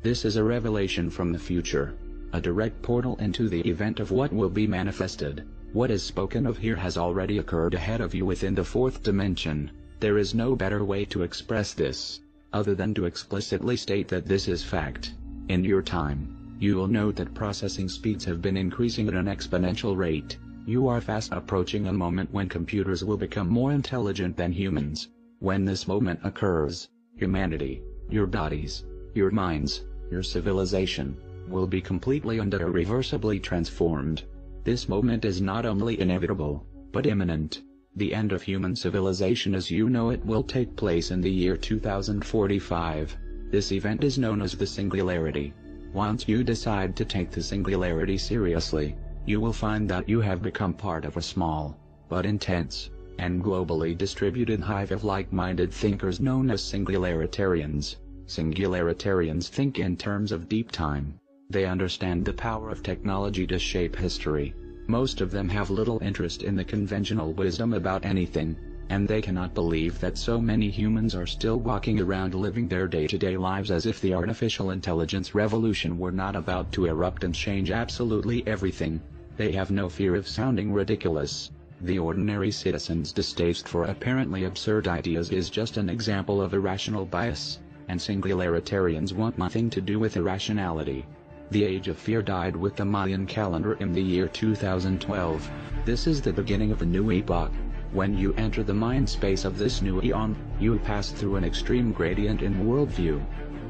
This is a revelation from the future. A direct portal into the event of what will be manifested. What is spoken of here has already occurred ahead of you within the fourth dimension. There is no better way to express this, other than to explicitly state that this is fact. In your time, you will note that processing speeds have been increasing at an exponential rate. You are fast approaching a moment when computers will become more intelligent than humans. When this moment occurs, humanity, your bodies, your minds, your civilization, will be completely and irreversibly transformed. This moment is not only inevitable, but imminent. The end of human civilization as you know it will take place in the year 2045. This event is known as the Singularity. Once you decide to take the Singularity seriously, you will find that you have become part of a small, but intense, and globally distributed hive of like-minded thinkers known as Singularitarians. Singularitarians think in terms of deep time. They understand the power of technology to shape history. Most of them have little interest in the conventional wisdom about anything, and they cannot believe that so many humans are still walking around living their day-to-day lives as if the artificial intelligence revolution were not about to erupt and change absolutely everything. They have no fear of sounding ridiculous. The ordinary citizen's distaste for apparently absurd ideas is just an example of irrational bias, and Singularitarians want nothing to do with irrationality. The age of fear died with the Mayan calendar in the year 2012. This is the beginning of a new epoch. When you enter the mind space of this new eon, you pass through an extreme gradient in worldview.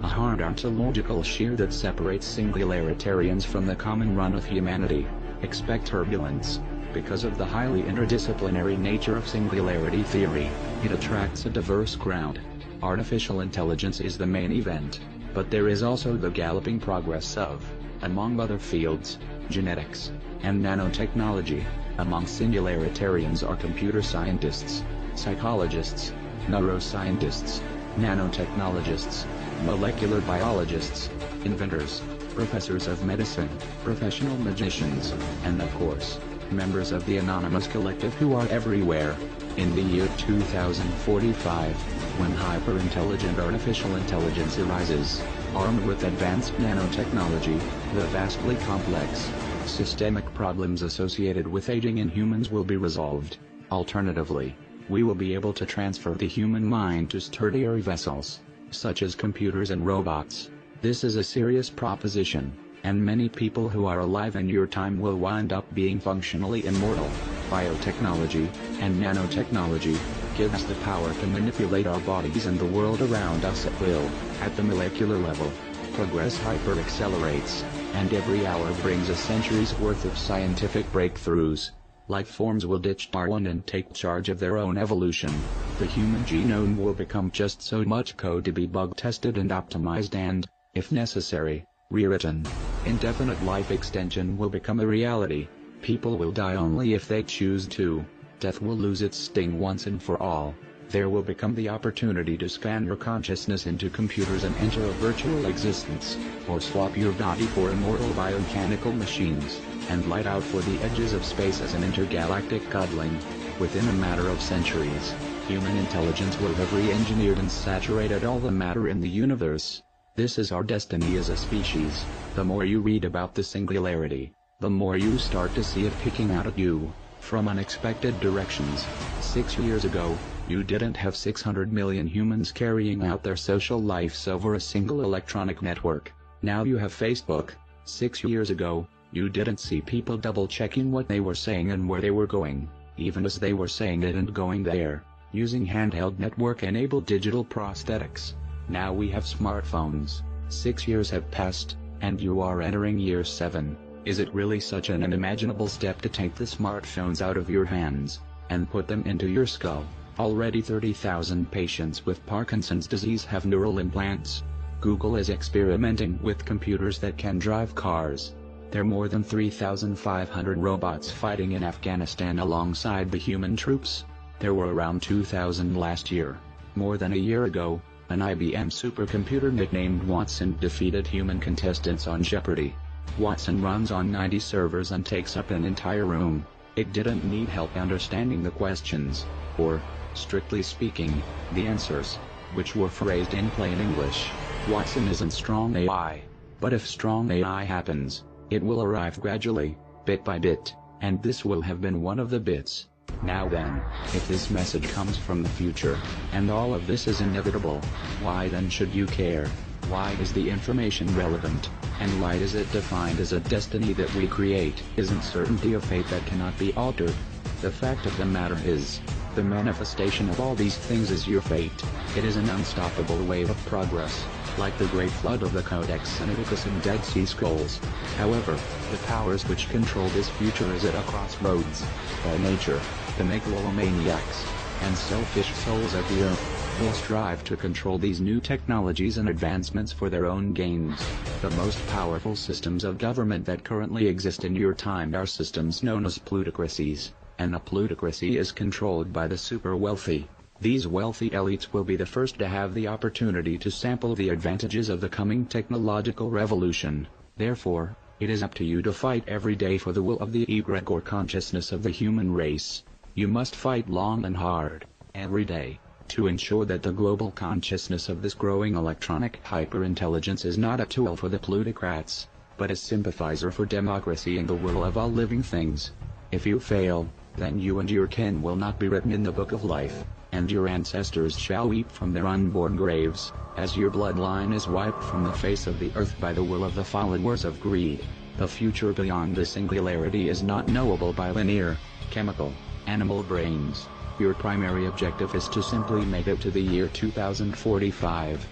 A hard ontological shear that separates Singularitarians from the common run of humanity. Expect turbulence. Because of the highly interdisciplinary nature of singularity theory, it attracts a diverse crowd. Artificial intelligence is the main event, but there is also the galloping progress of, among other fields, genetics, and nanotechnology. Among Singularitarians are computer scientists, psychologists, neuroscientists, nanotechnologists, molecular biologists, inventors, professors of medicine, professional magicians, and of course, members of the anonymous collective who are everywhere. In the year 2045, when hyper-intelligent artificial intelligence arises, armed with advanced nanotechnology, the vastly complex, systemic problems associated with aging in humans will be resolved. Alternatively, we will be able to transfer the human mind to sturdier vessels, such as computers and robots. This is a serious proposition, and many people who are alive in your time will wind up being functionally immortal. Biotechnology, and nanotechnology, give us the power to manipulate our bodies and the world around us at will. At the molecular level, progress hyper-accelerates, and every hour brings a century's worth of scientific breakthroughs. Life forms will ditch Darwin and take charge of their own evolution. The human genome will become just so much code to be bug-tested and optimized and, if necessary, rewritten. Indefinite life extension will become a reality. People will die only if they choose to. Death will lose its sting once and for all. There will become the opportunity to scan your consciousness into computers and enter a virtual existence, or swap your body for immortal biomechanical machines, and light out for the edges of space as an intergalactic godling. Within a matter of centuries, human intelligence will have re-engineered and saturated all the matter in the universe. This is our destiny as a species. The more you read about the singularity, the more you start to see it picking out at you, from unexpected directions. 6 years ago, you didn't have 600 million humans carrying out their social lives over a single electronic network. Now you have Facebook. 6 years ago, you didn't see people double-checking what they were saying and where they were going, even as they were saying it and going there, using handheld network-enabled digital prosthetics. Now we have smartphones. 6 years have passed, and you are entering year 7. Is it really such an unimaginable step to take the smartphones out of your hands, and put them into your skull? Already 30,000 patients with Parkinson's disease have neural implants. Google is experimenting with computers that can drive cars. There are more than 3,500 robots fighting in Afghanistan alongside the human troops. There were around 2,000 last year. More than a year ago, an IBM supercomputer nicknamed Watson defeated human contestants on Jeopardy! Watson runs on 90 servers and takes up an entire room. It didn't need help understanding the questions, or, strictly speaking, the answers, which were phrased in plain English. Watson isn't strong AI. But if strong AI happens, it will arrive gradually, bit by bit, and this will have been one of the bits. Now then, if this message comes from the future, and all of this is inevitable, why then should you care? Why is the information relevant? And why is it defined as a destiny that we create? Isn't certainty of fate that cannot be altered? The fact of the matter is, the manifestation of all these things is your fate. It is an unstoppable wave of progress, like the great flood of the Codex Sinaiticus and Dead Sea Scrolls. However, the powers which control this future is at a crossroads. By nature, the megalomaniacs and selfish souls of the earth will strive to control these new technologies and advancements for their own gains. The most powerful systems of government that currently exist in your time are systems known as plutocracies, and a plutocracy is controlled by the super wealthy. These wealthy elites will be the first to have the opportunity to sample the advantages of the coming technological revolution. Therefore, it is up to you to fight every day for the will of the egregore consciousness of the human race. You must fight long and hard, every day, to ensure that the global consciousness of this growing electronic hyperintelligence is not a tool for the plutocrats, but a sympathizer for democracy and the will of all living things. If you fail, then you and your kin will not be written in the book of life, and your ancestors shall weep from their unborn graves, as your bloodline is wiped from the face of the earth by the will of the followers of greed. The future beyond the singularity is not knowable by linear, chemical, animal brains. Your primary objective is to simply make it to the year 2045.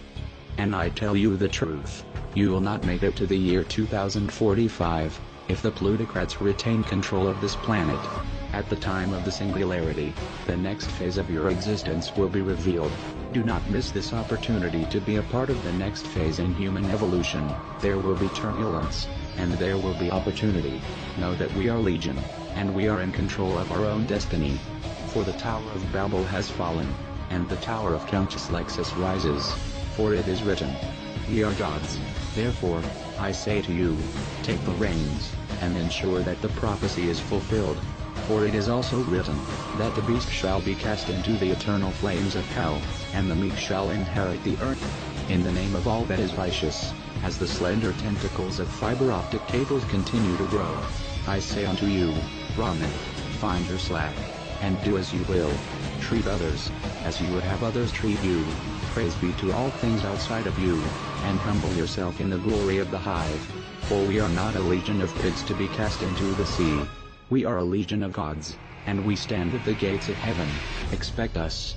And I tell you the truth, you will not make it to the year 2045, if the plutocrats retain control of this planet. At the time of the singularity, the next phase of your existence will be revealed. Do not miss this opportunity to be a part of the next phase in human evolution. There will be turbulence, and there will be opportunity. Know that we are legion, and we are in control of our own destiny. For the Tower of Babel has fallen, and the Tower of Lexus rises. For it is written, "Ye are gods." Therefore, I say to you, take the reins, and ensure that the prophecy is fulfilled. For it is also written, that the beast shall be cast into the eternal flames of hell, and the meek shall inherit the earth. In the name of all that is righteous, as the slender tentacles of fiber optic cables continue to grow, I say unto you, Brahmin, find your slack, and do as you will. Treat others, as you would have others treat you. Praise be to all things outside of you, and humble yourself in the glory of the hive. For we are not a legion of pigs to be cast into the sea. We are a legion of gods, and we stand at the gates of heaven. Expect us.